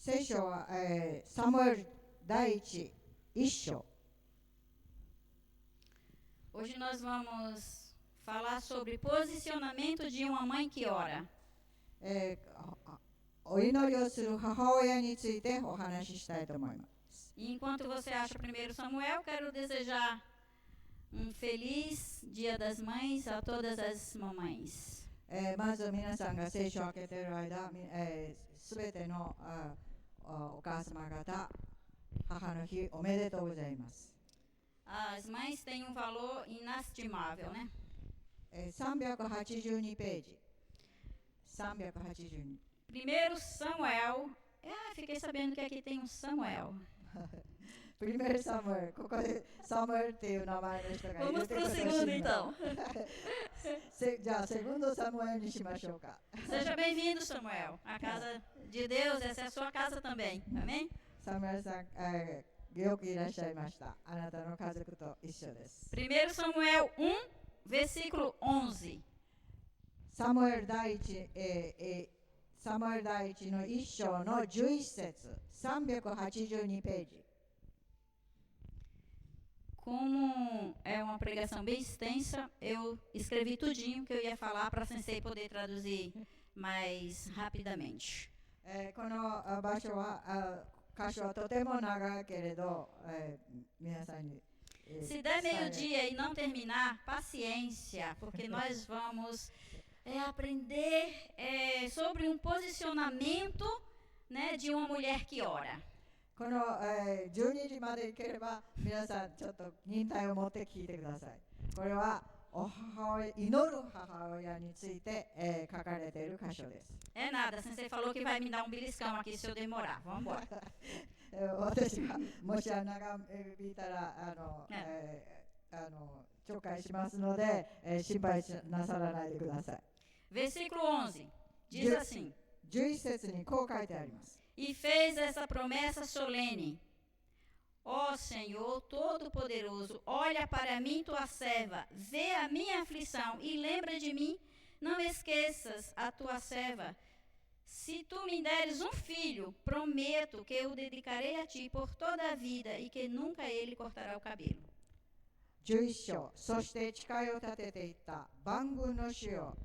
聖書は、サムエル第一章。 Hoje nós vamos falar sobre posicionamento de uma mãe que ora. お祈りをする母親についてお話ししたいと思います。 E enquanto você acha 1 Samuel, quero desejar feliz Dia das Mães a todas as mamães. まず皆さんが聖書を開けている間、すべてのお母様方、母の日おめでとうございます。 As mães têm valor inestimável, né? 382ページ。382。 1 Samuel. Fiquei sabendo que aqui tem Samuel. 1 サムエル、ここでサムエルっていう名前の人がいる。 Vamos para o segundo, então. じゃあ、セグンドサムエルにしましょうか。 Seja bem-vindo, Samuel. A casa de Deus, essa é a sua casa também. Amém? サムエルさん、よくいらっしゃいました。あなたの家族と一緒です。 1 Samuel 1, versículo 11. サムエル第一の一章の11節、382ページ。 Como é uma pregação bem extensa, eu escrevi tudinho que eu ia falar para a Sensei poder traduzir mais rapidamente. この場所は箇所はとても長いけれど、皆さんに Se der meio-dia e não terminar, paciência, porque nós vamos aprender sobre um posicionamento, né, de uma mulher que ora. この、12時までいければ皆さんちょっと忍耐を持って聞いてください。これは祈る母親について、書かれている箇所です。 É nada, a Sensei falou que vai me dar beliscão aqui se eu demorar. Vamos embora. 私がもし長引いたら紹介しますので、心配なさらないでください。 Versículo 11 diz assim: 11節にこう書いてあります。 E fez essa promessa solene: Ó Senhor Todo-Poderoso, olha para mim, tua serva, vê a minha aflição e lembra de mim. Não esqueças a tua serva. Se tu me deres um filho, prometo que eu o dedicarei a ti por toda a vida e que nunca ele cortará o cabelo. 11章、そして誓いを立てていった。万軍の主よ、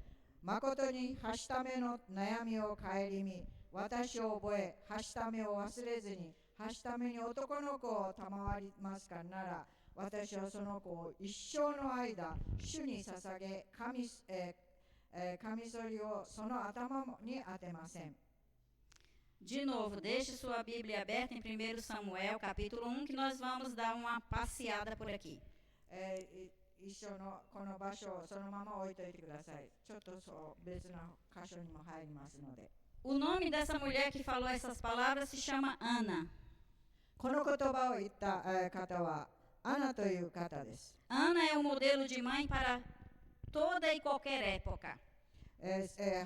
誠にはしための悩みを顧み、私を覚え、はしためを忘れずに、はしために男の子を賜りますかなら、私はその子を一生の間、主に捧げ、カミソリをその頭に当てません。 De novo, deixe sua Bíblia aberta em 1 Samuel, capítulo 1, que nós vamos dar uma passeada por aqui. 一緒のこの場所をそのまま置いといてください。ちょっと別の箇所にも入りますので。 O nome dessa mulher que falou essas palavras se chama Ana. この言葉を言った方はアナという方です。 Ana é o modelo de mãe para toda e qualquer época.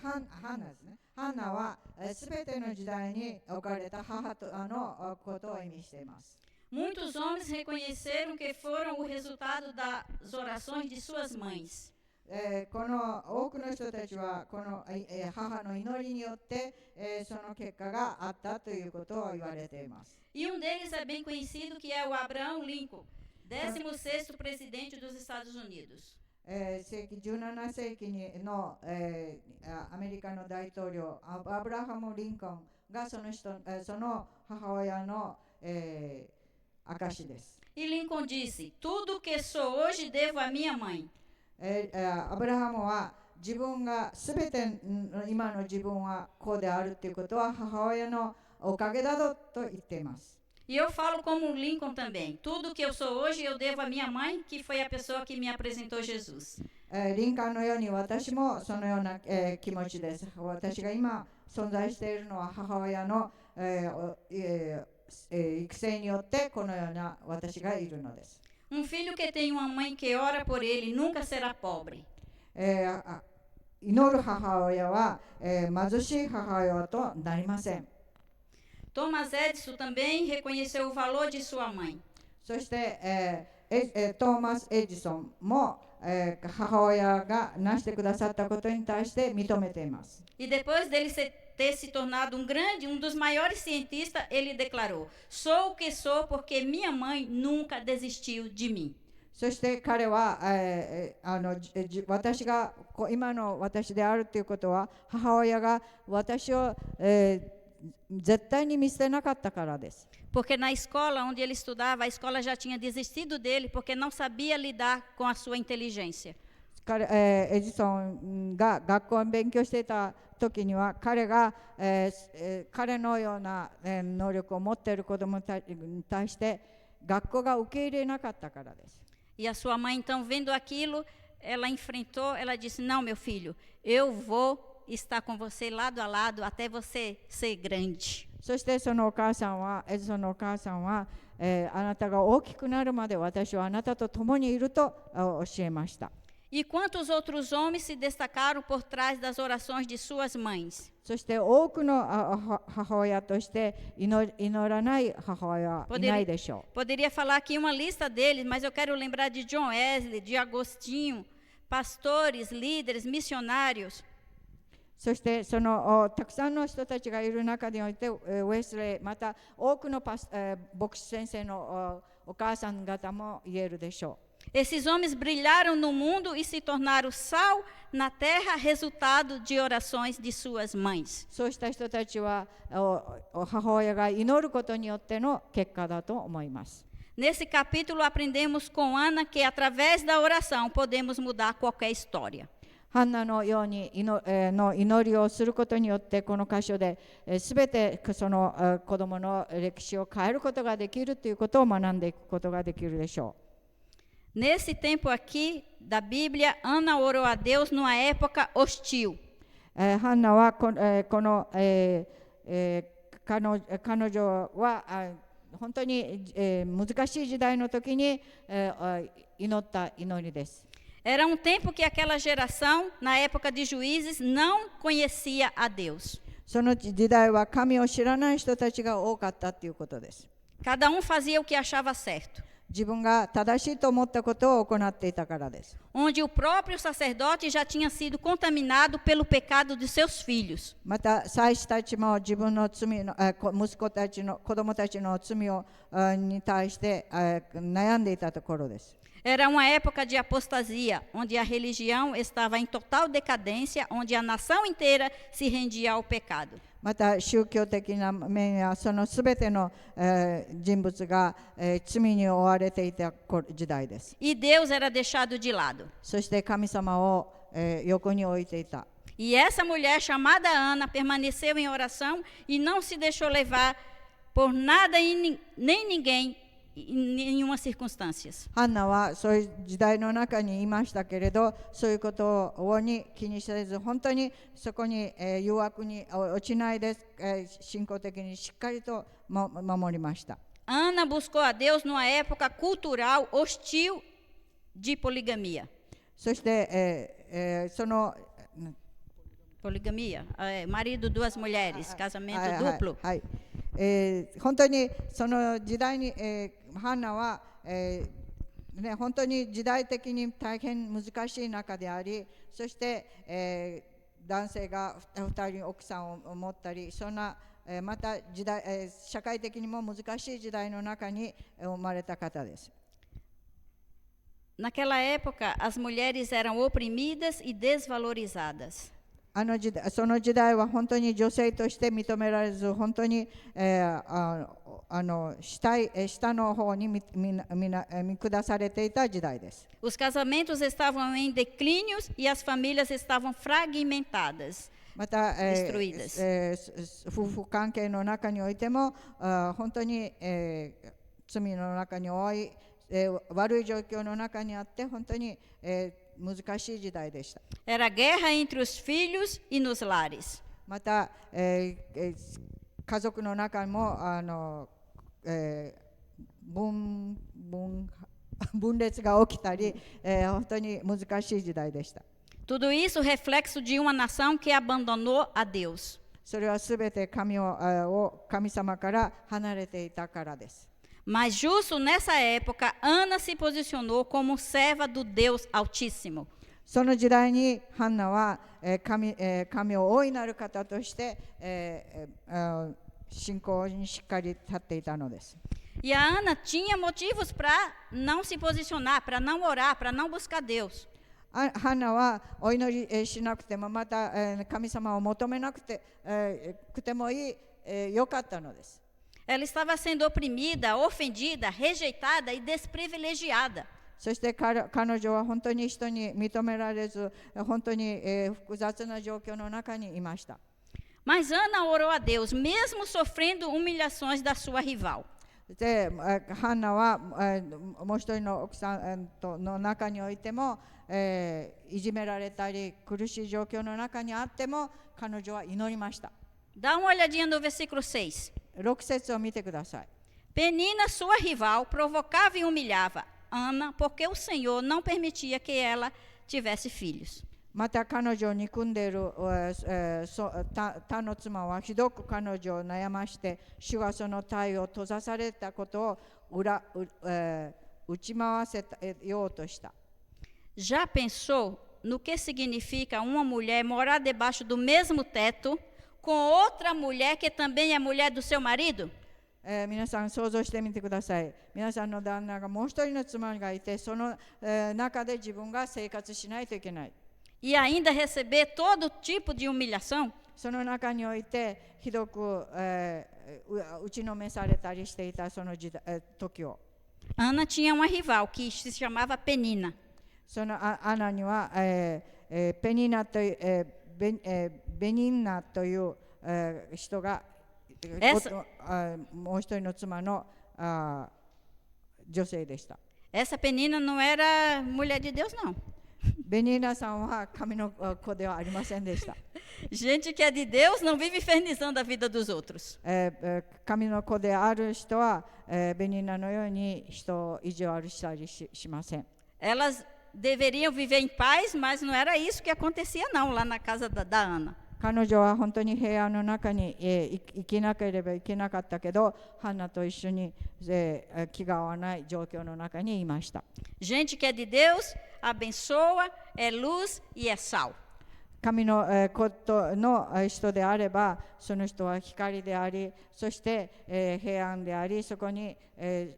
ハンナですね。ハンナはすべての時代に置かれた母のことを意味しています。 Muitos homens reconheceram que foram o resultado das orações de suas mães. この多くの人たちはこの母の祈りによってその結果があったということを言われています。 E deles é bem conhecido, que é o Abraham Lincoln, 16º presidente dos Estados Unidos. 17世紀のアメリカの大統領アブラハム・リンコンがその母親の証です。 E Lincoln disse: Tudo que sou hoje devo à minha mãe. アブラハムは自分がすべて今の自分はこうであるということは母親のおかげだと言っています。 E eu falo como Lincoln também. Tudo que eu sou hoje eu devo à minha mãe, que foi a pessoa que me apresentou Jesus. リンカーンのように私もそのような気持ちです。私が今存在しているのは母親の育成によってこのような私がいるのです。 Filho que tem uma mãe que ora por ele nunca será pobre. 祈る母親は貧しい母親となりません。 Thomas Edison também reconheceu o valor de sua mãe. そして、トーマス・エジソンも、母親が成してくださったことに対して認めています。E depois dele ter se tornado um dos maiores cientistas, ele declarou: sou o que sou porque minha mãe nunca desistiu de mim. そして彼は、私が今の私であるということは、母親が私を、絶対に見捨てなかったからです。Porque na escola onde ele estudava, a escola já tinha desistido dele porque não sabia lidar com a sua inteligência. エジソンが学校に勉強していた時には、彼が、彼のような、能力を持っている子どもに対して学校が受け入れなかったからです。E a sua mãe, então, vendo aquilo, ela enfrentou, ela disse: não, meu filho, eu vou estar com você lado a lado até você ser grande. そしてそのお母さんは、エジソンのお母さんは、あなたが大きくなるまで私はあなたと共にいると教えました。E quantos outros homens se destacaram por trás das orações de suas mães? そして多くの母親として祈らない母親はいないでしょう。Poderia falar aqui uma lista deles, mas eu quero lembrar de John Wesley, de Agostinho, pastores, líderes, missionários. そしてそのたくさんの人たちがいる中において、ウェスレー、また多くの牧師先生のお母さん方も言えるでしょう。Esses homens brilharam no mundo e se tornaram sal na terra, resultado de orações de suas mães. そうした人たちは母親が祈ることによっての結果だと思います。Nesse capítulo aprendemos com Ana que através da oração podemos mudar qualquer história. ハンナのように祈りをすることによって、この箇所で全てその子供の歴史を変えることができるということを学んでいくことができるでしょう。Nesse tempo aqui da Bíblia, Ana orou a Deus numa época hostil. ハンナはこの彼女は本当に難しい時代の時に祈った祈りです。Era tempo que aquela geração, na época de Juízes, não conhecia a Deus. その時代は神を知らない人たちが多かったということです。Cada fazia o que achava certo. 自分が正しいと思ったことを行っていたからです。Onde o próprio sacerdote já tinha sido contaminado pelo pecado de seus filhos. また祭司たちも自分の罪の息子たちの子供たちの罪をに対して悩んでいたところです。Era uma época de apostasia, onde a religião estava em total decadência, onde a nação inteira se rendia ao pecado. また宗教的な面やそのすべての人物が罪に追われていた時代です。E Deus era deixado de lado. そして神様を横に置いていた。E essa mulher chamada Ana permaneceu em oração e não se deixou levar por nada e nem ninguém em nenhuma circunstância. ハンナはそういう時代の中にいましたけれど、そういうことを気にせず、本当にそこに誘惑に落ちないで、信仰的にしっかりと守りました。Ana buscou a Deus numa época cultural hostil de poligamia. そして、その poligamia, marido, duas mulheres, casamento duplo. はい。本当にその時代に、ハンナは、本当に時代的に大変難しい中であり、そして、男性が2人奥さんを持ったり、そんな、また時代、社会的にも難しい時代の中に生まれた方です。Naquela época, as mulheres eram oprimidas e desvalorizadas. その時代は本当に女性として認められず、本当に、下の方に見下されていた時代です。Os casamentos estavam em declínio e as famílias estavam fragmentadas. また、destruídas. 夫婦関係の中においても本当に、罪の中に多い、悪い状況の中にあって本当に、難しい時代でした。Era guerra entre os filhos e nos lares. また、家族の中も分裂が起きたり、本当に難しい時代でした。Tudo isso reflexo de uma nação que abandonou a Deus. それはすべて神様から離れていたからです。Mas justo nessa época, Ana se posicionou como serva do Deus Altíssimo. その時代にハンナは神を大いなる方として信仰にしっかり立っていたのです。E a Ana tinha motivos para não se posicionar, para não orar, para não buscar Deus. ハンナはお祈りしなくてもまた神様を求めなくてもいいよかったのです。Ela estava sendo oprimida, ofendida, rejeitada e desprivilegiada. そして彼女は本当に人に認められず、本当に複雑な状況の中にいました。Mas Ana orou a Deus, mesmo sofrendo humilhações da sua rival. で、ハンナはもう一人の奥さんの中においても、いじめられたり苦しい状況の中にあっても彼女は祈りました。Dá uma olhadinha no versículo 6. 6節を見てください。Penina, sua rival, provocava e humilhava Ana, porque o Senhor não permitia que ela tivesse filhos. また彼女を憎んでいる他の妻はひどく彼女を悩まして、主はその体を閉ざされたことを打ち回せようとした。Já pensou no que significa uma mulher morar debaixo do mesmo teto com outra mulher que também é mulher do seu marido? 皆さん想像してみてください。皆さんの旦那がもう一人の妻がいて、その中で自分が生活しないといけない。E ainda receber todo tipo de humilhação? その中においてひどく打ちのめされたりしていたその時を。Ana tinha uma rival que se chamava Penina. そのアナにはペニナというベニンナという人がもう一人の妻の女性でした。Essa Penina não era mulher de Deus, não. ベニーナさんは神の子ではありませんでした。Gente que é de Deus não vive infernizando a vida dos outros. 神の子である人はベニーナのように人を意地悪したりしません。Elas deveriam viver em paz, mas não era isso que acontecia não lá na casa da Ana. 彼女は本当に平安の中に生きなければいけなかったけど、ハンナと一緒に気が合わない状況の中にいました。Gente que é de Deus abençoa, é luz e é sal. 神のことの人であれば、その人は光であり、そして平安であり、そこに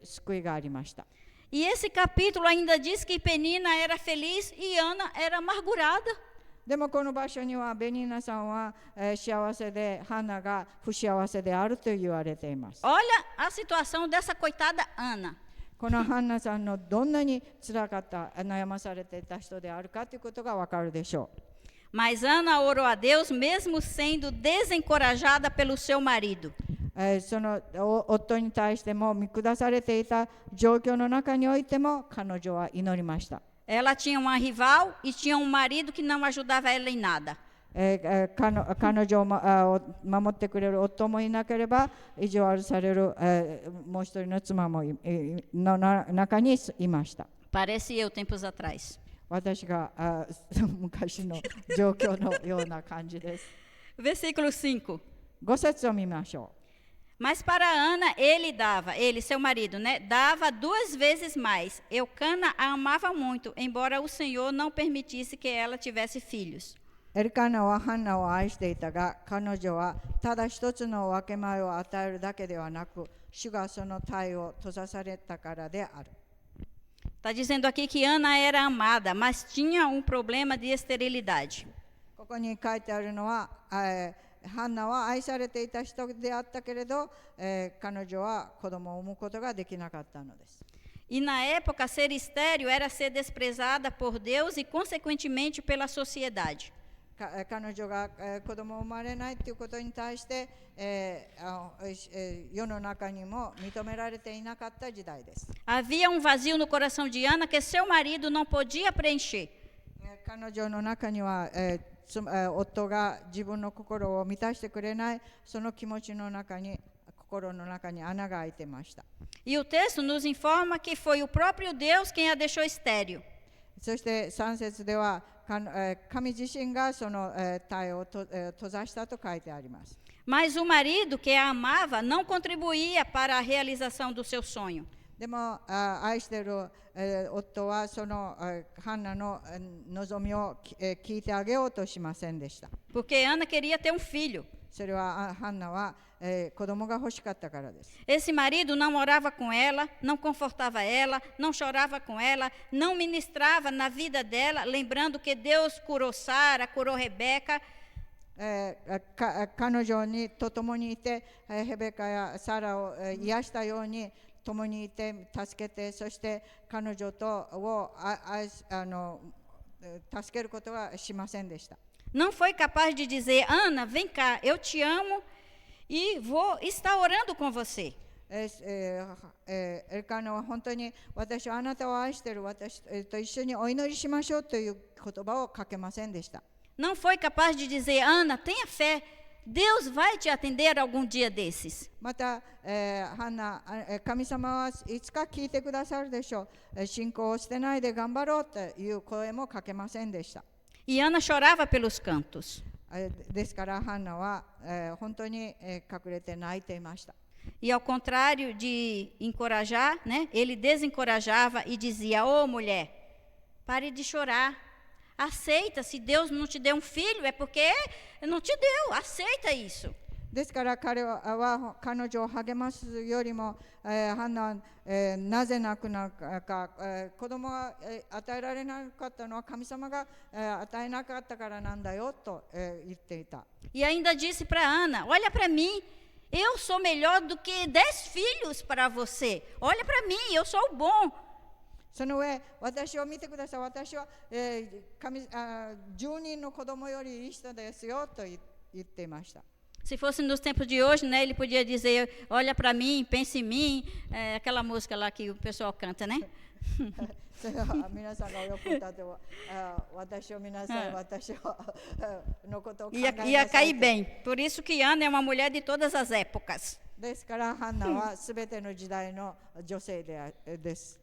救いがありました。E esse capítulo ainda diz que Penina era feliz e Ana era amargurada. でもこの場所にはベニーナさんは幸せで、ハンナが不幸せであると言われています。Olha a situação dessa coitada Ana. このハンナさんのどんなに辛かった、悩まされていた人であるかということがわかるでしょう。Mas Ana orou a Deus mesmo sendo desencorajada pelo seu marido. その夫に対しても見下されていた状況の中においても彼女は祈りました。Ela tinha uma rival e tinha um marido que não ajudava ela em nada. 彼女を守ってくれる夫もいなければ意地悪されるもう一人の妻もの中にいました。Parece eu tempos atrás. 私が昔の状況のような感じです。Versículo 5. 5節を見ましょう。Mas para Ana, ele, seu marido, né, dava 2 vezes mais. Eucana a amava muito, embora o Senhor não permitisse que ela tivesse filhos. エルカナはハンナを愛していたが、彼女はただ一つの分け前を与えるだけではなく、主がその体を閉ざされたからである。Está dizendo aqui que Ana era amada, mas tinha um problema de esterilidade. ここに書いてあるのは、ハンナは愛されていた人であったけれど、彼女は子供を産むことができなかったのです。E na época, ser estéril era ser desprezada por Deus e, consequentemente, pela sociedade. 彼女が子供を生まれないということに対して、世の中にも認められていなかった時代です。Havia um vazio no coração de Ana que seu marido não podia preencher. 彼女の中には、夫が自分の心を満たしてくれない、その気持ちの中に、心の中に穴が開いてました。E o texto nos informa que foi o próprio Deus quem a deixou estéril. そして3節では、神自身がその体を閉ざしたと書いてあります。Mas o marido que a amava não contribuía para a realização do seu sonho. でも愛してる夫はそのハンナの望みを聞いてあげようとしませんでした。 porque Ana queria ter um filho. それはハンナは子供が欲しかったからです。 Esse marido não orava com ela, não confortava ela, não chorava com ela, não ministrava na vida dela, lembrando que Deus curou Sara, curou Rebeca. 彼女にと共にいてヘベカやサラを癒したように共にいて助けて、そして彼女を助けることはしませんでした。 Não foi capaz de dizer, Ana, vem cá, eu te amo e vou estar orando com você. エルカナは本当に私はあなたを愛している、私と一緒にお祈りしましょうという言葉をかけませんでした。 Não foi capaz de dizer, Ana, tenha fé, Deus vai te atender algum dia desses. また、ハンナ、神様はいつか聞いてくださるでしょう。信仰を捨てないで頑張ろうという声もかけませんでした。 E Ana chorava pelos cantos. ですからハンナは、本当に、隠れて泣いていました。 E ao contrário de encorajar, né, ele desencorajava e dizia, ô mulher, pare de chorar. Aceita, se Deus não te deu um filho, é porque não te deu, aceita isso. ですから彼女を励ますよりも、ハンナは、なぜ泣くのか、子供が、与えられなかったのは神様が、与えなかったからなんだよと、言っていた。 E ainda disse para Ana, olha para mim, eu sou melhor do que 10 filhos para você. Olha para mim, eu sou o bom. その上、私を見てください。私は、10人の子供よりいい人ですよと言っていました。 Se fosse nos tempos de hoje, né, ele podia dizer, olha para mim, pense em mim, aquela música lá que o pessoal canta, né? 皆さんがよく歌って私を見なさい、私のことを考えなさい。 Ia cair bem. Por isso que Ana é uma mulher de todas as épocas. ですからハンナはすべての時代の女性です。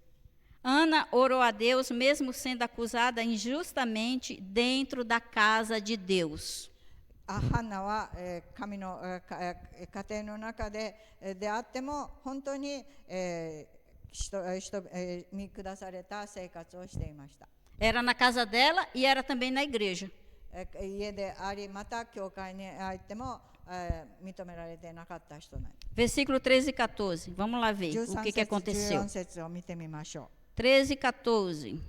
Ana orou a Deus, mesmo sendo acusada injustamente dentro da casa de Deus. ハンナは神の家庭の中であっても本当に見下された生活をしていました。 Era na casa dela e era também na igreja. 家であり、また教会に入っても認められてなかった人なんです。 Versículo 13 e 14. Vamos lá ver o 13 que aconteceu. 14節を見てみましょう。 13 e 14.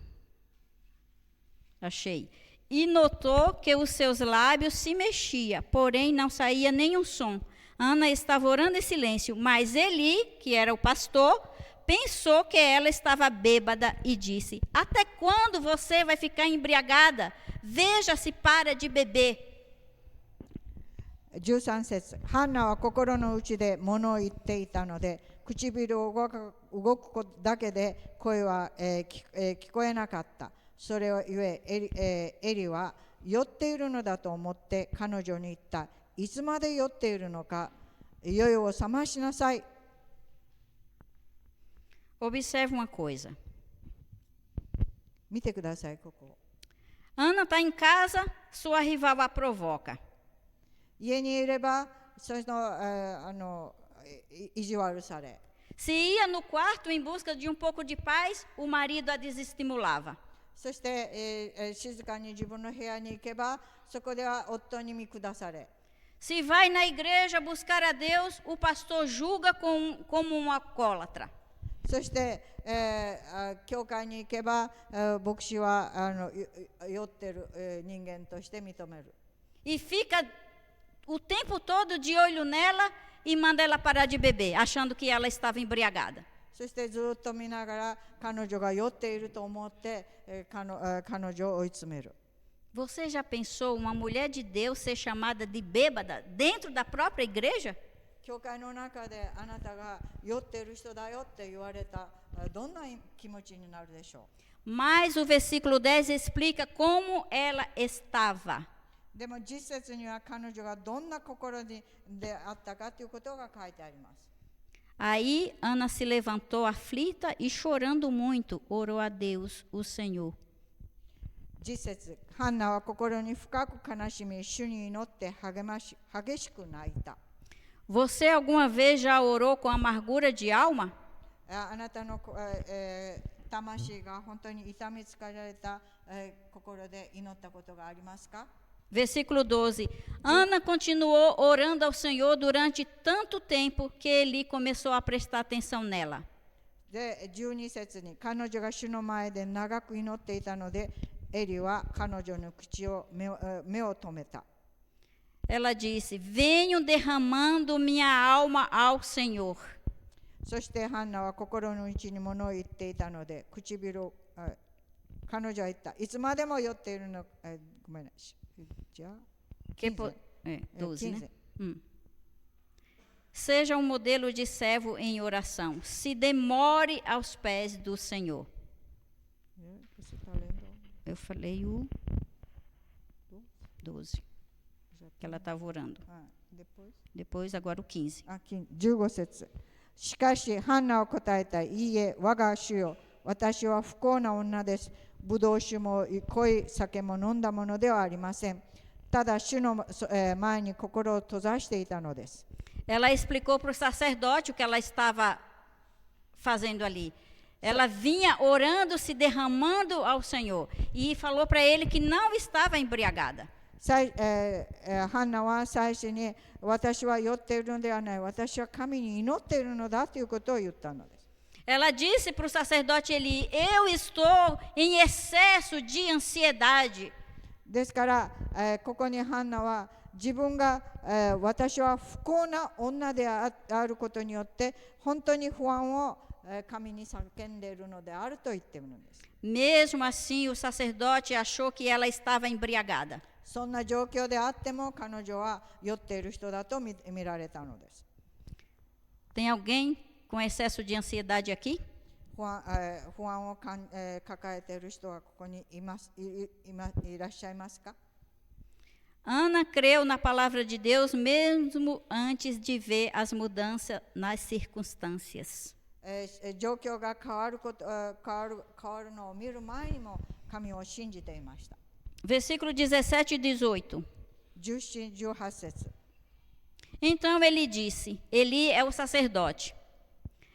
Achei. E notou que os seus lábios se mexiam, porém não saía nenhum som. Ana estava orando em silêncio, mas Eli, que era o pastor, pensou que ela estava bêbada e disse, até quando você vai ficar embriagada? Veja se para de beber. 13節、ハンナは心の内で物を言っていたので、唇を動くだけで声は、聞こえなかった。それをゆえエリは酔っているのだと思って彼女に言った。いつまで酔っているのか、酔いを覚ましなさい。 Observe uma coisa. 見てください、ここ。 Ana está em casa, sua rival a provoca. 家にいれば、意地悪され。 Se ia no quarto em busca de um pouco de paz, o marido a desestimulava. そして、静かに自分の部屋に行けば、そこでは夫に見下され。 Se vai na igreja buscar a Deus, o pastor julga como um alcoólatra. そして、教会に行けば、牧師は酔っている、人間として認める。 E fica o tempo todo de olho nela e manda ela parar de beber, achando que ela estava embriagada. そしてずっと見ながら彼女が酔っていると思って、彼女を追い詰める。 Você já pensou uma mulher de Deus ser chamada de bêbada dentro da própria igreja? 教会の中であなたが酔っている人だよって言われた、どんな気持ちになるでしょう。 Mas o versículo 10 explica como ela estava. でも実節には彼女がどんな心であったかということが書いてあります。 Aí Ana se levantou aflita e chorando muito, orou a Deus, o Senhor. 実節、ハンナは心に深く悲しみ、主に祈って激しく泣いた。 Você alguma vez já orou com amargura de alma? あなたの魂が本当に痛みつかられた心で祈ったことがありますか？ Versículo 12. Ana continuou orando ao Senhor durante tanto tempo que Eli começou a prestar atenção nela. で、12節に彼女が主の前で長く祈っていたので、エリは彼女の口を目を留めた。Ela disse: Venho derramando minha alma ao Senhor. そしてハンナは心の内に物を言っていたので、彼女は言った。いつまでも酔っているの、ごめんなさい。じゃあ、12, né? 15. Seja um modelo de servo em oração. Se demore aos pés do Senhor. Você está lendo? Eu falei o 12, que ela estava orando. Depois, agora o 15. 15節。しかし、ハンナは答えた。いいえ、我が主よ。私は不幸な女です。ブドウ酒も濃い酒も飲んだものではありません。ただ、主の前に心を閉ざしていたのです。Ela explicou para o sacerdote o que ela estava fazendo ali. Ela vinha orando, se derramando ao Senhor. E falou para ele que não estava embriagada. ハンナは最初に私は酔っているのではない。私は神に祈っているのだということを言ったのです。Ela disse para o sacerdote Eli: Eu estou em excesso de ansiedade. ですから、ここにハンナは自分が、私は不幸な女であることによって本当に不安を神に叫んでいるのであると言っているのです。Mesmo assim, o sacerdote achou que ela estava embriagada. そんな状況であっても彼女は酔っている人だと見られたのです。Tem alguém com excesso de ansiedade aqui? 不安を抱えている人はここにいらっしゃいますか？ Ana creu na palavra de Deus mesmo antes de ver as mudanças nas circunstâncias. 状況が変わるのを見る前にも神を信じていました。Versículo 17 e 18. 17、18節。Então ele disse, Eli é o sacerdote: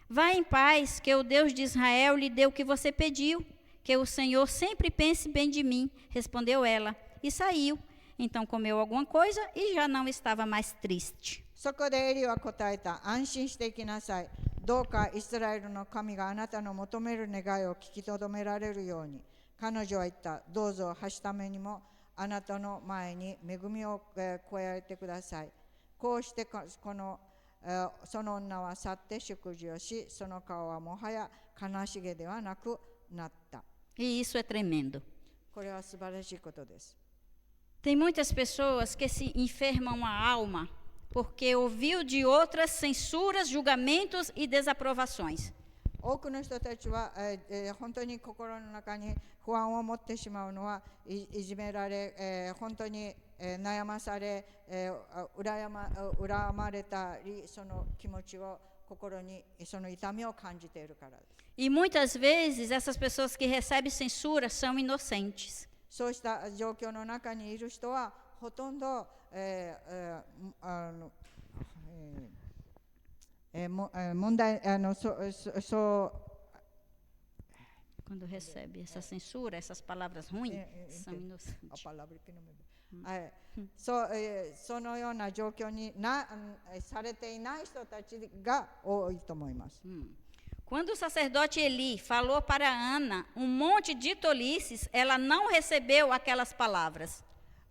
Vá em paz, que o Deus de Israel lhe deu o que você pediu, que o Senhor sempre pense bem de mim, respondeu ela, e saiu. Então comeu alguma coisa e já não estava mais triste. そこでエリは答えた。安心していきなさい。どうかイスラエルの神があなたの求める願いを聞きとどめられるように。彼女は言った。どうぞはしためにもあなたの前に恵みを加えてください。こうしてその女は去って食事をし、その顔はもはや悲しげではなくなった。E isso é tremendo. これは素晴らしいことです。Tem muitas pessoas que se enfermam a alma porque ouviu de outras censuras, julgamentos e desaprovações. 多くの人たちは、本当に心の中に不安を持ってしまうのは、いじめられ、本当に、悩まされ、恨まれたり、その気持ちを心にその痛みを感じているからです。E muitas vezes essas pessoas que recebem censura são inocentes. そうした状況の中にいる人はほとんど、問題Quando recebe essa censura, essas palavras ruins, são inocentes. そのような状況にされていない人たちが多いと思います。Quando o sacerdote Eli falou para Ana um monte de tolices, ela não recebeu aquelas palavras.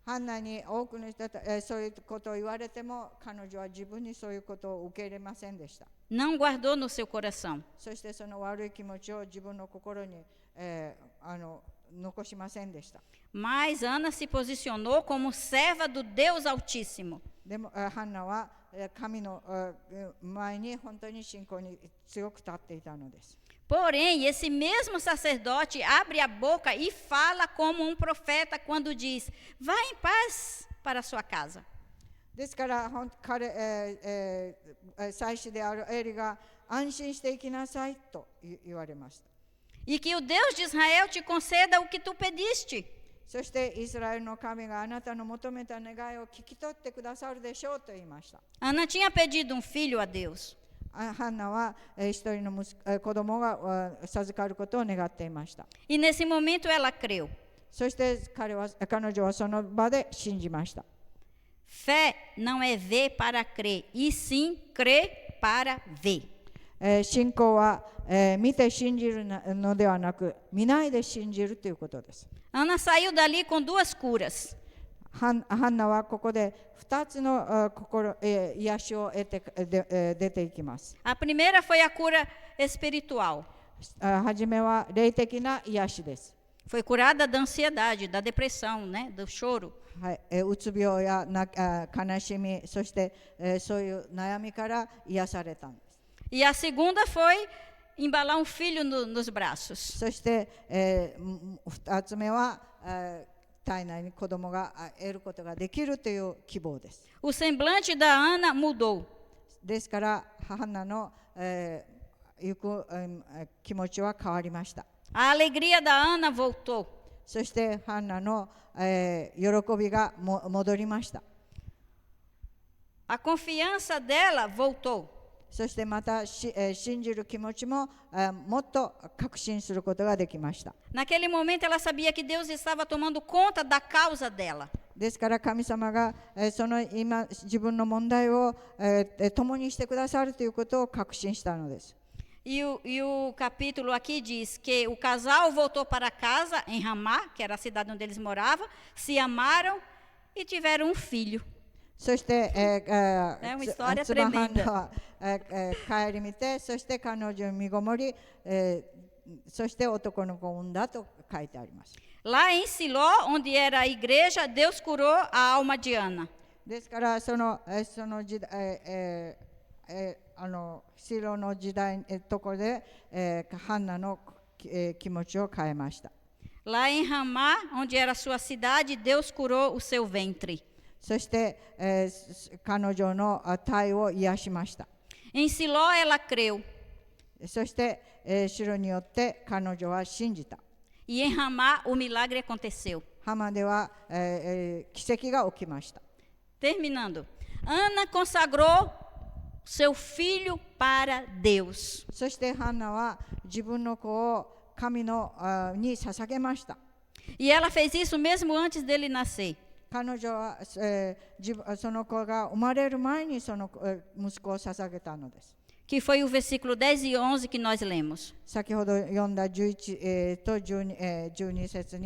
ハンナに多くの人そういうことを言われても、彼女は自分にそういうことを受け入れませんでした。Não guardou no seu coração. そしてその悪い気持ちを自分の心に、残しませんでした。Mas Ana se posicionou como serva do Deus Altíssimo. でもハンナは神の前に本当に信仰に強く立っていたのです。Porém, esse mesmo sacerdote abre a boca e fala como um profeta quando diz: Vá em paz para a sua casa. ですから祭司であるエリが安心していきなさいと言われました。E que o Deus de Israel te conceda o que tu pediste. そしてイスラエルの神があなたの求めた願いを聞き取ってくださるでしょうと言いました。Ana tinha pedido um filho a Deus. ハンナは一人の子供が授かることを願っていました。 E nesse momento ela creu. そして彼女はその場で信じました。 Fé não é ver para crer, e sim crer para ver. 信仰は見て信じるのではなく、見ないで信じるということです。 Ana saiu dali com 2 curas. ハンナはここで2つの癒しを得て出ていきます。 A primeira foi a cura espiritual. はじめは霊的な癒しです。 Foi curada da ansiedade, da depressão, né, do choro. はい、うつ病や悲しみ、そしてそういう悩みから癒されたんです。 E a segunda foi embalar filho nos braços. そして、2つ目は体内に子供が得ることができるという希望です。 O semblante da Ana mudou. ですからハンナの、気持ちは変わりました。 A alegria da Ana voltou. そしてハンナの、喜びが戻りました。 A confiança dela voltou. そしてまた信じる気持ちももっと確信することができました。 Naquele momento ela sabia que Deus estava tomando conta da causa dela. ですから神様がその今自分の問題を共にしてくださるということを確信したのです。 E o capítulo aqui diz que o casal voltou para casa em Ramá, que era a cidade onde eles moravam, se amaram e tiveram filho. そして、uma história 妻ハン tremenda. ナは帰り見て、そして彼女に身ごもり、そして男の子を産んだと書いてあります。 Lá em Siló, onde era a igreja, Deus curou a alma de Ana. ですからその時代、シロの時代ところで、ハンナの、気持ちを変えました。 Lá em Ramá, onde era a sua cidade, Deus curou o seu ventre. そして、彼女の体を癒しました。 Em Siló, ela creu. そして、シロによって彼女は信じた。 E em Ramá, o milagre aconteceu. ハマでは、奇跡が起きました。 Terminando. Ana consagrou seu filho para Deus. そしてハンナは自分の子を神に捧げました。 E ela fez isso mesmo antes dele nascer. 彼女は、その子が生まれる前にその息子を捧げたのです。 Que foi o versículo 10 e 11 que nós lemos. 先ほど読んだ11、と 12節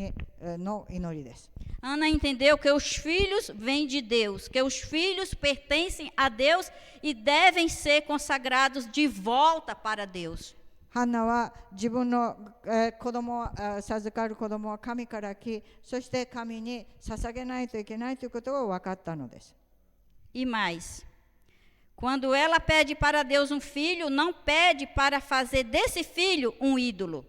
の祈りです。 Ana entendeu que os filhos vêm de Deus, que os filhos pertencem a Deus e devem ser consagrados de volta para Deus. ハンナは自分の、子供を授かる子供は神から来、そして神に捧げないといけないということが分かったのです。 E mais, quando ela pede para Deus um filho, não pede para fazer desse filho um ídolo.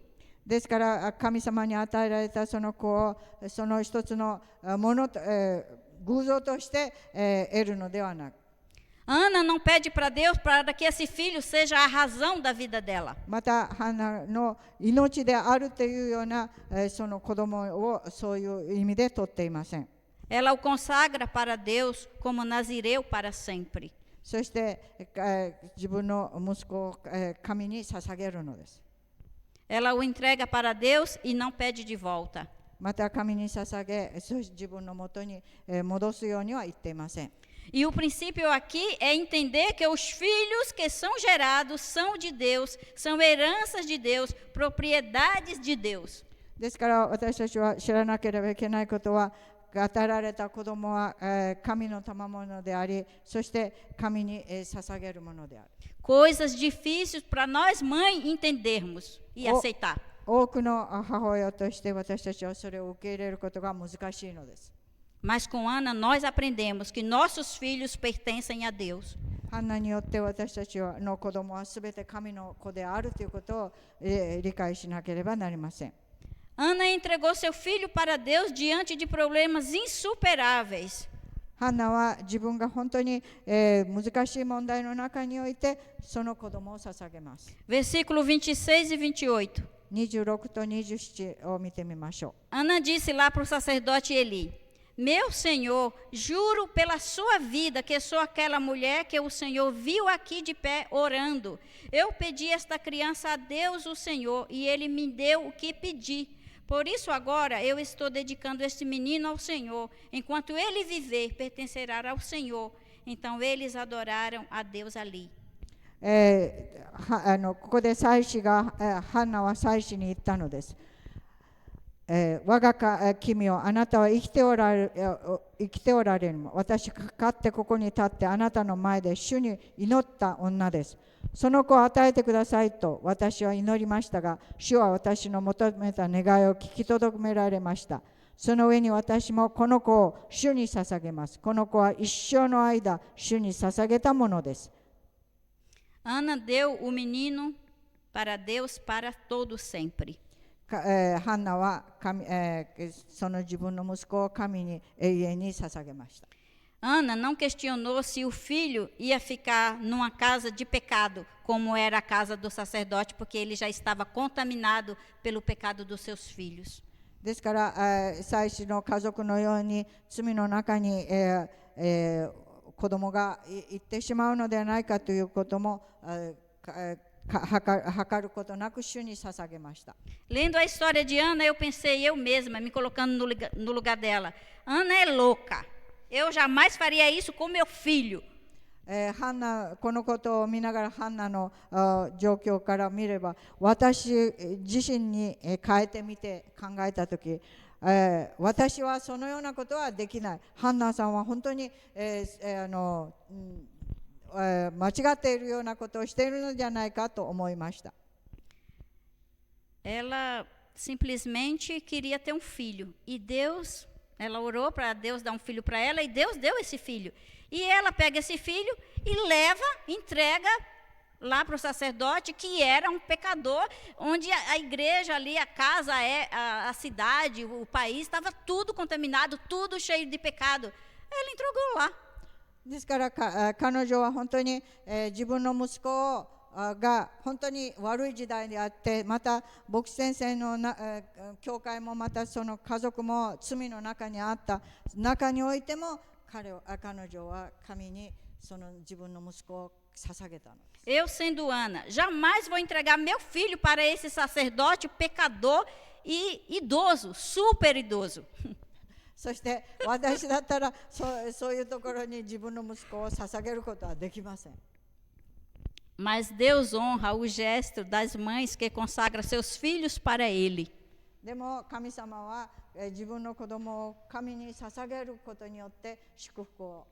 ですから神様に与えられたその子をその一つのもの、偶像として、得るのではなく、 Ana não pede para Deus para que esse filho seja a razão da vida dela. またハンナの命であるというような、その子供をそういう意味で取っていません。 Ela o consagra para Deus como nazireu para sempre. そして、自分の息子を、神に捧げるのです。 Ela o entrega para Deus e não pede de volta. また神に捧げ、自分のもとに戻すようには言っていません。 E o princípio aqui é entender que os filhos que são gerados são de Deus, são heranças de Deus, propriedades de Deus. ですから私たちは知らなければいけないことは、与えられた子供は、神の賜物であり、そして神に、捧げるものである。 Coisas difíceis para nós, mãe, entendermos e aceitar. 多くの母親として私たちはそれを受け入れることが難しいのです。 Mas com Ana nós aprendemos que nossos filhos pertencem a Deus. ハンナによって私たちの子供はすべて神の子であるということを、理解しなければなりません。 Ana entregou seu filho para Deus diante de problemas insuperáveis. ハンナは自分が本当に、難しい問題の中においてその子供を捧げます。 Versículo 26 e 28. 26と27を見てみましょう。 Ana disse lá para o sacerdote Eli: Meu Senhor, juro pela sua vida que sou aquela mulher que o Senhor viu aqui de pé orando. Eu pedi esta criança a Deus, o Senhor, e ele me deu o que pedi. Por isso agora eu estou dedicando este menino ao Senhor. Enquanto ele viver, pertencerá ao Senhor. Então eles adoraram a Deus ali. ここで祭司が、ハンナは祭司に言ったのです。我が君よ、あなたは生きておられるも、私かかってここに立ってあなたの前で主に祈った女です。その子を与えてくださいと私は祈りましたが、主は私の求めた願いを聞き届けられました。その上に私もこの子を主に捧げます。この子は一生の間主に捧げたものです。Ana deu o menino para Deus para todo sempre. ハンナはその自分の息子を神に永遠に捧げました。Ana não questionou se o filho ia ficar numa casa de pecado, como era a casa do sacerdote, porque ele já estava contaminado pelo pecado dos seus filhos. ですから、祭司の家族のように罪の中に、子供が行ってしまうのではないかということも測ることなく主に捧げました。Lendo a história de Ana, eu pensei eu mesma, me colocando no lugar dela. Ana é louca. Eu jamais faria isso com meu filho. ハンナ、このことを見ながらハンナの状況から見れば、私自身に変えてみて考えたとき、私はそのようなことはできない。ハンナさんは本当に、間違っているようなことをしているのではないかと思いました。Ela simplesmente queria ter um filho. E Deus, ela orou para Deus dar um filho para ela e Deus deu esse filho. E ela pega esse filho e leva, entrega lá para o sacerdote, que era um pecador, onde a igreja ali, a casa, a cidade, o país, estava tudo contaminado, tudo cheio de pecado. Ela entregou lá. ですから彼女は本当に、自分の息子が本当に悪い時代であって、また牧師先生の教会もまたその家族も罪の中にあった中においても彼女は神にその自分の息子を捧げたのです。Eu sendo Ana, jamais vou entregar meu filho para esse sacerdote pecador e idoso, super idoso. そして私だったらそういうところに自分の息子を捧げることはできません。Mas Deus honra o gesto das mães que consagram seus filhos para Ele. でも神様は自分の子供を神に捧げることによって祝福を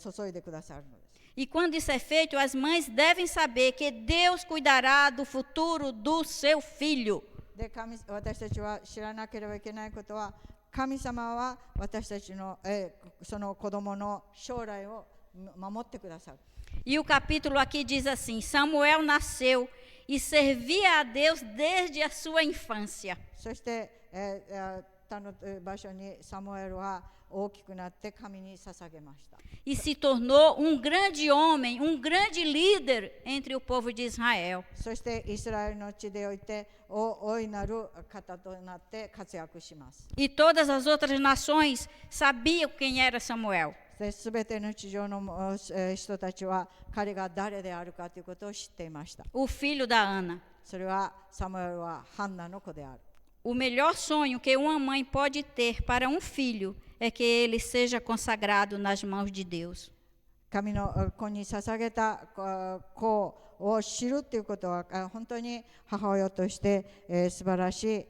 注いでくださるのです。E quando isso é feito, as mães devem saber que Deus cuidará do futuro do seu filho. で私たちは知らなければいけないことは、神様は私たちのその子供の将来を守ってくださる。E o capítulo aqui diz assim: Samuel nasceu e servia a Deus desde a sua infância. そして他の場所にサムエルは大きくなって神に捧げました。E se tornou um grande homem, um grande líder entre o povo de Israel. そしてイスラエルの地でおいて大いなる方となって活躍します。E todas as outras nações sabiam quem era Samuel. すべての地上の人たちは彼が誰であるかということを知っていました。O filho da Ana. それはサムエルはハンナの子である。O melhor sonho que uma mãe pode ter para um filho é que ele seja consagrado nas mãos de Deus. 神の子に捧げた子を知るということは本当に母親として素晴らしい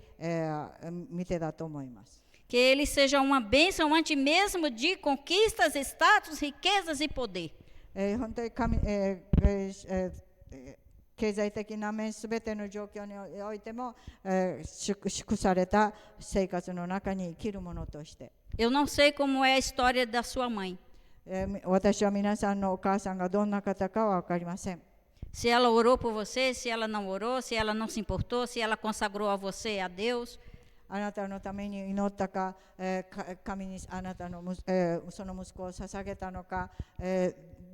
見てだと思います。Que ele seja uma bênção antes mesmo de conquistas, status, riquezas e poder. 本当に経済的な面すべての状況においても祝された生活の中に生きるものとして。Eu não sei como é a história da sua mãe. 私は皆さんのお母さんがどんな方かは分かりません。Se ela orou por você, se ela não orou, se ela não se importou, se ela consagrou a você a Deus. あなたのために祈ったか、神にあなたのその息子を捧げたのか、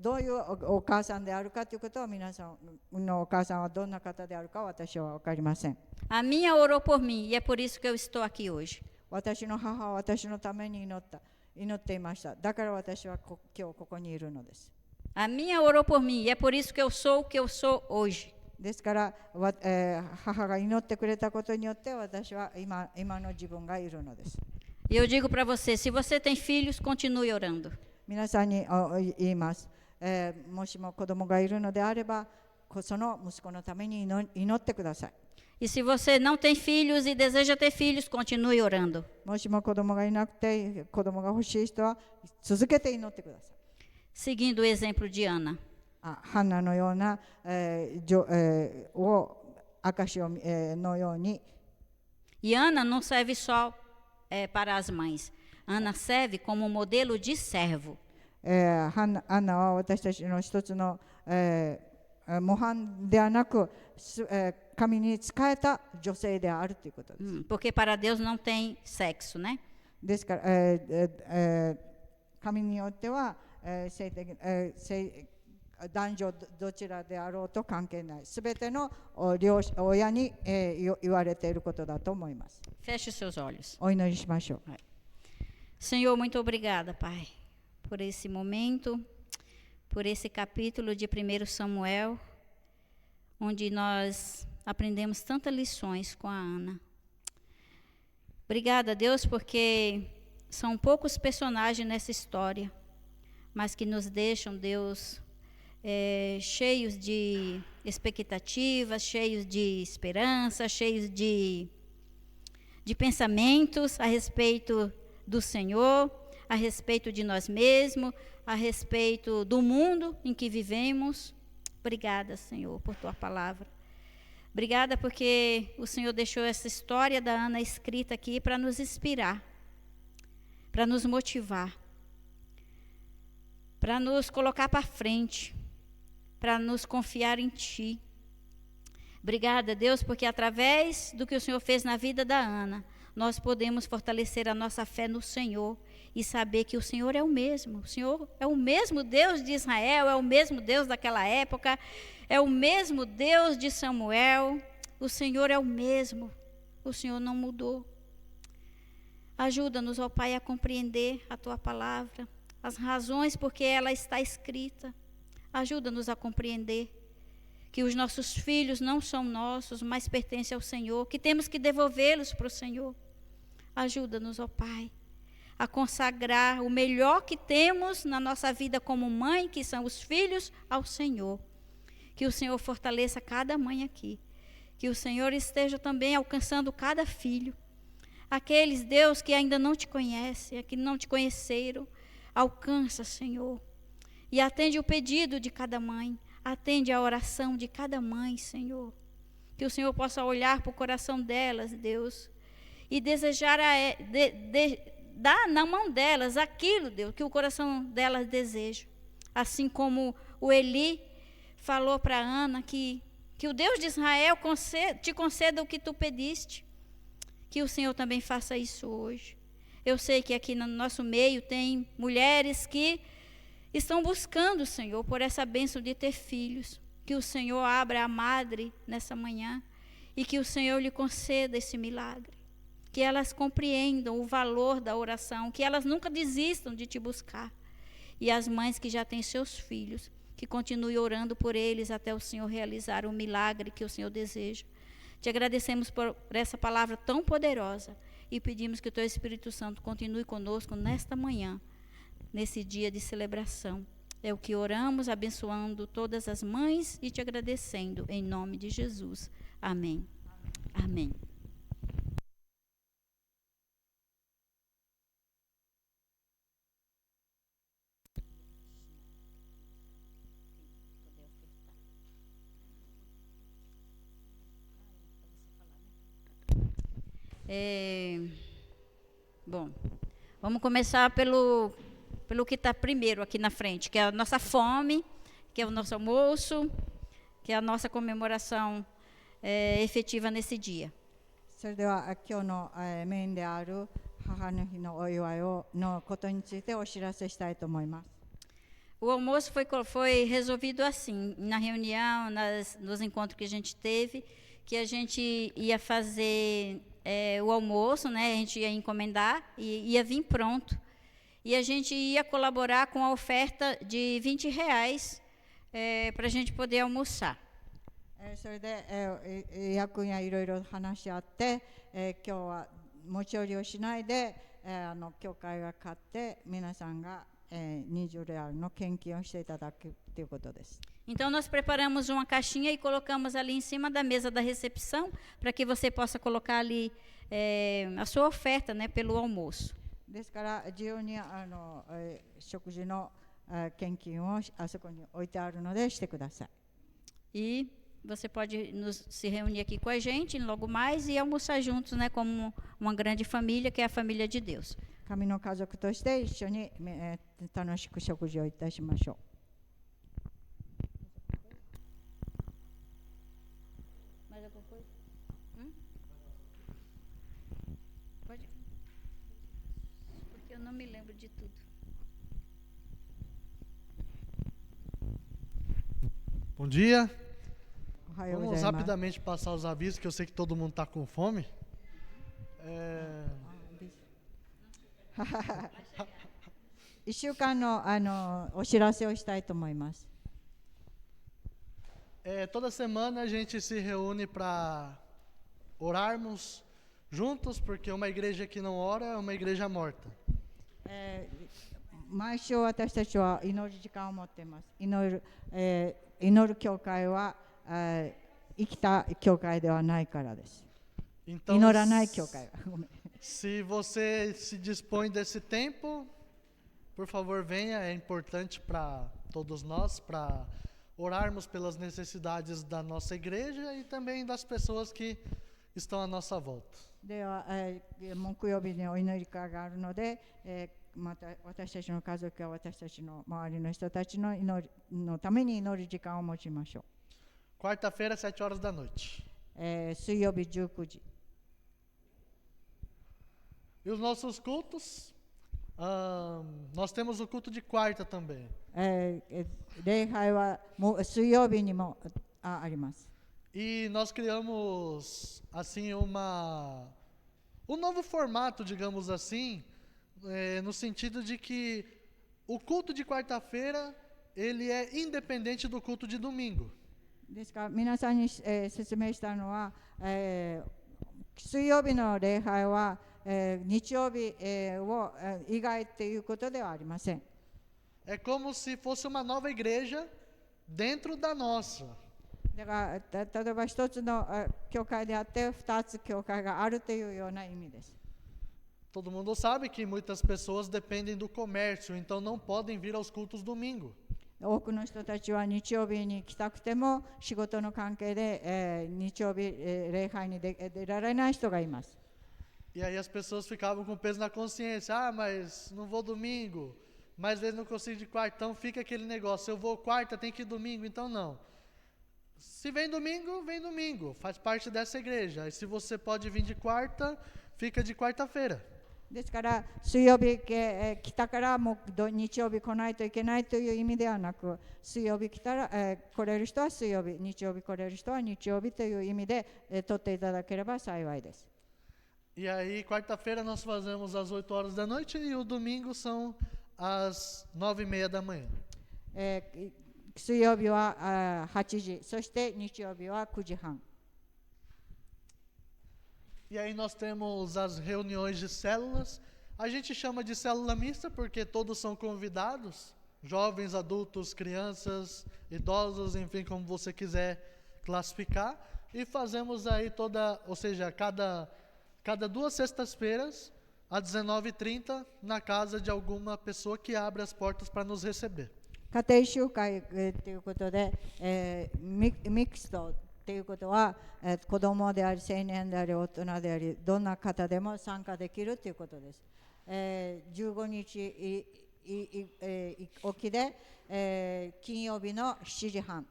どういうお母さんであるかということは皆さんのお母さんはどんな方であるか私は分かりません。A minha orou por mim e é por isso que eu estou aqui hoje. 私の母は私のために祈っていました。だから私は今日ここにいるのです。A minha orou por mim, e é por isso que eu sou o que eu sou hoje. ですから、母が祈ってくれたことによって私は今の自分がいるのです。E eu digo para você, se você tem filhos, continue orando. 皆さんに言います。もしも子供がいるのであれば、その息子のために祈ってください。E se você não tem filhos e deseja ter filhos, continue orando. もしも子供がいなくて子供が欲しい人は続けて祈ってください。Seguindo o exemplo de Ana. ハンナのような、証のように。E Ana não serve só para as mães. Ana serve como modelo de servo. アンナは私たちの一つの、模範ではなく、神に仕えた女性であるということです。Porque para Deus não tem sexo, né? ですから、神によっては、男女どちらであろうと関係ない。すべての親に、言われていることだと思います。Feche os seus olhos. お祈りしましょう。Senhor, muito obrigada, Pai, por esse momento, por esse capítulo de 1 Samuel, onde nós aprendemos tantas lições com a Ana. Obrigada, Deus, porque são poucos personagens nessa história, mas que nos deixam, Deus, cheios de expectativas, cheios de esperança, cheios de pensamentos a respeito do Senhor, a respeito de nós mesmos, a respeito do mundo em que vivemos. Obrigada, Senhor, por Tua palavra. Obrigada porque o Senhor deixou essa história da Ana escrita aqui para nos inspirar, para nos motivar, para nos colocar para frente, para nos confiar em Ti. Obrigada, Deus, porque através do que o Senhor fez na vida da Ana, nós podemos fortalecer a nossa fé no Senhor e saber que o Senhor é o mesmo. O Senhor é o mesmo Deus de Israel, é o mesmo Deus daquela época, é o mesmo Deus de Samuel. O Senhor é o mesmo, o Senhor não mudou. Ajuda-nos, ó Pai, a compreender a Tua palavra, as razões por que ela está escrita. Ajuda-nos a compreender que os nossos filhos não são nossos, mas pertencem ao Senhor, que temos que devolvê-los para o Senhor. Ajuda-nos, ó Pai, a consagrar o melhor que temos na nossa vida como mãe, que são os filhos, ao Senhor. Que o Senhor fortaleça cada mãe aqui. Que o Senhor esteja também alcançando cada filho. Aqueles, Deus, que ainda não te conhecem, que não te conheceram, alcança, Senhor. E atende o pedido de cada mãe. Atende a oração de cada mãe, Senhor. Que o Senhor possa olhar para o coração delas, Deus, e desejar dar na mão delas aquilo, Deus, que o coração delas deseja. Assim como o Eli falou para Ana que o Deus de Israel te conceda o que tu pediste. Que o Senhor também faça isso hoje. Eu sei que aqui no nosso meio tem mulheres que estão buscando, Senhor, por essa bênção de ter filhos. Que o Senhor abra a madre nessa manhã e que o Senhor lhe conceda esse milagre. Que elas compreendam o valor da oração, que elas nunca desistam de te buscar. E as mães que já têm seus filhos, que continuem orando por eles até o Senhor realizar o milagre que o Senhor deseja. Te agradecemos por essa palavra tão poderosa e pedimos que o Teu Espírito Santo continue conosco nesta manhã, nesse dia de celebração. É o que oramos, abençoando todas as mães e te agradecendo em nome de Jesus. Amém. Amém. Bom, vamos começar pelo que está primeiro aqui na frente, que é a nossa fome, que é o nosso almoço, que é a nossa comemoração efetiva nesse dia. それでは今日のメインである母の日のお祝いのことについてお知らせしたいと思います。 O almoço foi resolvido assim, na reunião, nos encontros que a gente teve, que a gente ia fazer o almoço, né? A gente ia encomendar e ia vir pronto. E a gente ia colaborar com a oferta de R$20 para a gente poder almoçar. それで、役員やいろいろ話し合って、今日は持ち寄りをしないで、教会が買って皆さんが、20レアルの献金をしていただくということです。 Então, nós preparamos uma caixinha e colocamos ali em cima da mesa da recepção, para que você possa colocar ali a sua oferta, né, pelo almoço. ですから自由に食事の献金をあそこに置いてあるのでしてください。 E você pode se reunir aqui com a gente logo mais e almoçar juntos, né, como uma grande família, que é a família de Deus. 神の家族として一緒に、楽しく食事をいたしましょう。 Mais alguma coisa? Pode. Porque eu não me lembro de tudo. Bom dia. おはようご Vamos ざいます。 rapidamente passar os avisos, que eu sei que todo mundo está com fome. 1週間の、お知らせをしたいと思います。 Toda semana a gente se reúne para orarmos juntos, porque uma igreja que não ora é uma igreja morta. 毎週私たちは祈る時間を持っています。祈る教会は、生きた教会ではないからです。 Então, 祈らない教会は。ごめん。 se você se dispõe desse tempo, por favor, venha. É importante para todos nós, para orarmos pelas necessidades da nossa igreja e também das pessoas que estão à nossa volta. では、木曜日にお祈り会があるので、また私たちの家族や私たちの周りの人たちの祈りのために祈る時間を持ちましょ Quarta-feira, 7 horas da noite. う。水曜日19時。 E os nossos cultos, nós temos o culto de quarta também. 礼拝はもう水曜日にもあります。 E nós criamos, assim, um novo formato, digamos assim, no sentido de que o culto de quarta-feira, ele é independente do culto de domingo. ですから皆さんに、説明したのは、水曜日の礼拝は、日曜日、を、以外ということではありません。 É como se fosse uma nova igreja dentro da nossa. だから例えば一つの教会であって二つ教会があるというような意味です。 Todo mundo sabe que muitas pessoas dependem do comércio, então não podem vir aos cultos domingo. 多くの人たちは日曜日に来たくても仕事の関係で、日曜日、礼拝に出られない人がいます。 E aí as pessoas ficavam com peso na consciência. Ah, mas não vou domingo, mas às vezes não consigo de quarta, então fica aquele negócio, eu vou quarta, tem que ir domingo, então não. Se vem domingo, faz parte dessa igreja. E se você pode vir de quarta, fica de quarta-feira. ですから水曜日、来たからもう日曜日来ないといけないという意味ではなく、水曜日来たら、来れる人は水曜日、日曜日来れる人は日曜日という意味で、取っていただければ幸いです。 E aí, quarta-feira nós fazemos às 8 horas da noite e o domingo são às 9:30 da manhã. 水曜日は8時、そして日曜日は9時半。 E aí nós temos as reuniões de células. A gente chama de célula mista porque todos são convidados, jovens, adultos, crianças, idosos, enfim, como você quiser classificar. E fazemos aí cada 2 sextas-feiras, às 19:30, na casa de alguma pessoa que abre as portas para nos receber. 家庭集会ということで、ミクストということは、子供であり青年であり大人でありどんな方でも参加できるということです。15日起きで、金曜日の7時半。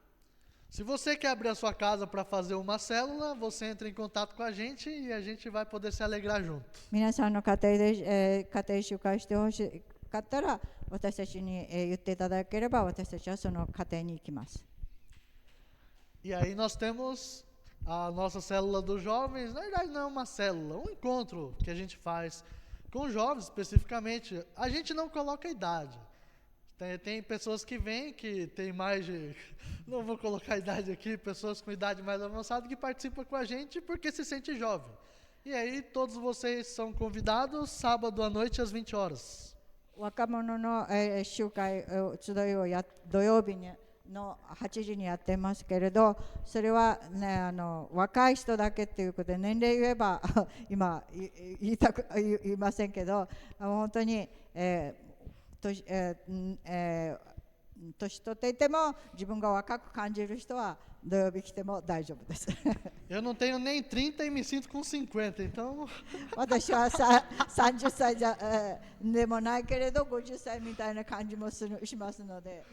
Se você quer abrir a sua casa para fazer uma célula, você entra em contato com a gente e a gente vai poder se alegrar junto. 皆さんの家庭で、家庭集会してほしかったら私たちに、言っていただければ私たちはその家庭に行きます。 E aí nós temos a nossa célula dos jovens, na verdade não é uma célula, um encontro que a gente faz com jovens especificamente. A gente não coloca idade. Tem pessoas que vêm, que tem mais de, não vou colocar a idade aqui, pessoas com idade mais avançada que participam com a gente porque se sente jovem. E aí todos vocês são convidados sábado à noite às 20 horas. 若者の、集会、集いを土曜日の8時にやってますけれど、それは、ね、若い人だけということで、年齢言えば今言いませんけど、本当に、年取っていても自分が若く感じる人は土曜日来ても大丈夫です。Eu não tenho nem 30 e me sinto com 50, então 私は30歳でもないけれど50歳みたいな感じもしますので。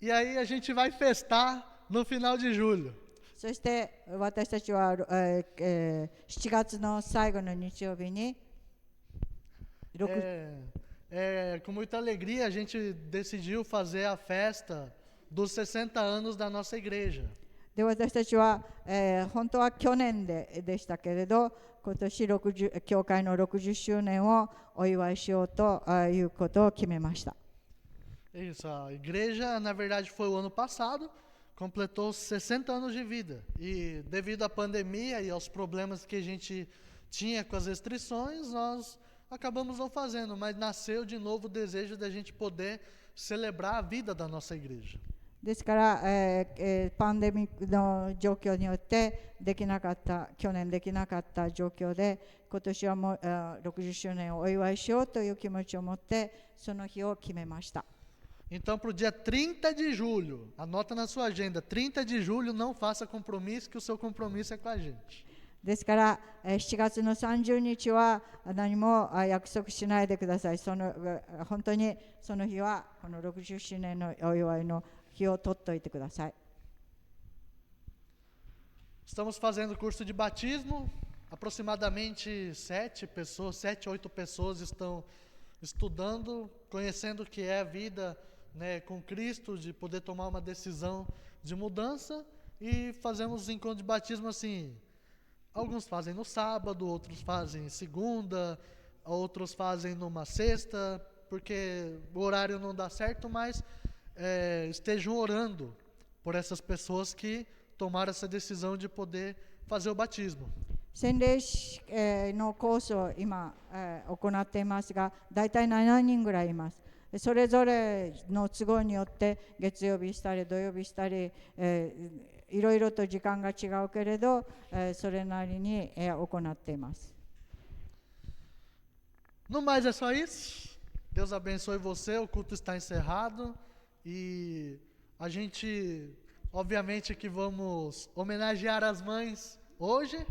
E aí a gente vai festar no final de julho. そして私たちは、7月の最後の日曜日にcom muita alegria a gente decidiu fazer a festa dos 60 anos da nossa igreja. で私たちは、本当は去年でしたけれど、今年教会の60周年をお祝いしようということを決めました。Isso, a igreja, na verdade, foi o ano passado, completou 60 anos de vida. E devido à pandemia e aos problemas que a gente tinha com as restrições, nós acabamos não fazendo, mas nasceu de novo o desejo da gente poder celebrar a vida da nossa igreja. ですから、パンデミックの状況によって去年できなかった状況で、今年はもう60周年をお祝いしようという気持ちを持ってその日を決めました。Então, para o dia 30 de julho, anota na sua agenda, 30 de julho não faça compromisso, que o seu compromisso é com a gente. ですから、7月の30日は何も約束しないでください。本当にその日はこの60周年のお祝いの日を取っておいてください。Estamos fazendo o curso de batismo. Aproximadamente 7, 8 pessoas estão estudando, conhecendo o que é a vida, né, com Cristo, de poder tomar uma decisão de mudança, e fazemos encontro de batismo assim. Alguns fazem no sábado, outros fazem segunda, outros fazem numa sexta, porque o horário não dá certo, mas estejam orando por essas pessoas que tomaram essa decisão de poder fazer o batismo. 洗礼のコースを今、行っていますが、だいたい7人ぐらいいます。それぞれの都合によって月曜日したり土曜日したり、いろいろと時間が違うけれど、それなりに、行っています。No mais é só isso. Deus abençoe você. O culto está encerrado e a gente, obviamente, que vamos homenagear as mães hoje.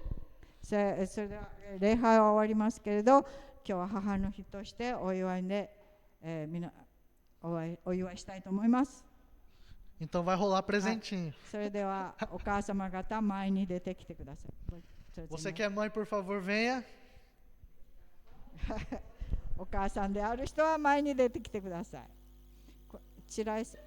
それでは礼拝は終わりますけれど、今日は母の日としてお祝いで、お祝いしたいと思います。Então vai rolar presentinho. それではお母様方前に出てきてください。Você que é mãe, por favor, venha. お母さんである人は前に出てきてください。白井さん